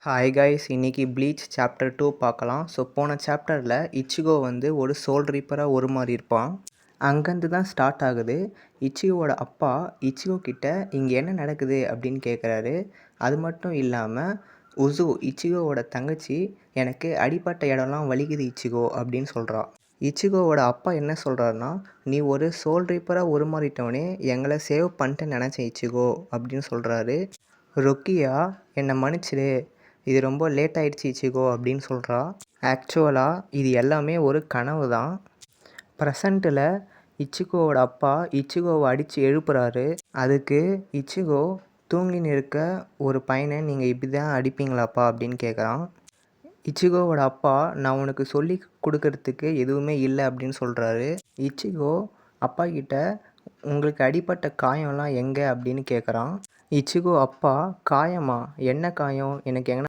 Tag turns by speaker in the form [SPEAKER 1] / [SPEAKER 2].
[SPEAKER 1] Hi guys, இன்னைக்கு bleach chapter 2 பார்க்கலாம். So போன சாப்டரில் இச்சிகோ வந்து ஒரு சோல் ரீப்பராக ஒரு மாதிரி இருப்பான். அங்கேருந்து தான் ஸ்டார்ட் ஆகுது. இச்சிகோவோட அப்பா இச்சிகோ கிட்ட இங்கே என்ன நடக்குது அப்படின்னு கேட்குறாரு. அது மட்டும் இல்லாமல் இச்சிகோவோட தங்கச்சி எனக்கு அடிப்பட்ட இடம்லாம் வலிக்குது இச்சிகோ அப்படின்னு சொல்கிறா. இச்சிகோவோட அப்பா என்ன சொல்கிறாருன்னா, நீ ஒரு சோல் ரீப்பராக உருமாறிட்டவனே எங்களை சேவ் பண்ணிட்டு நினச்சேன் இச்சிகோ அப்படின்னு சொல்கிறாரு. ரொக்கியா என்னை மன்னிச்சிடு, இது ரொம்ப லேட் ஆகிடுச்சி இச்சிகோ அப்படின்னு சொல்கிறா. ஆக்சுவலாக இது எல்லாமே ஒரு கனவு தான். ப்ரெசண்ட்டில் இச்சிகோவோட அப்பா இச்சிகோவை அடித்து எழுப்புறாரு. அதுக்கு இச்சிகோ தூங்கின்னு இருக்க ஒரு பையனை நீங்கள் இப்படி தான் அடிப்பீங்களாப்பா அப்படின்னு கேட்குறான். இச்சிகோவோட அப்பா நான் உனக்கு சொல்லி கொடுக்கறதுக்கு எதுவுமே இல்லை அப்படின்னு சொல்கிறாரு. இச்சிகோ அப்பா கிட்ட உங்களுக்கு அடிப்பட்ட காயம்லாம் எங்கே அப்படின்னு கேட்குறான். இச்சிகோ அப்பா காயமா, என்ன காயம், எனக்கு எங்கன்னா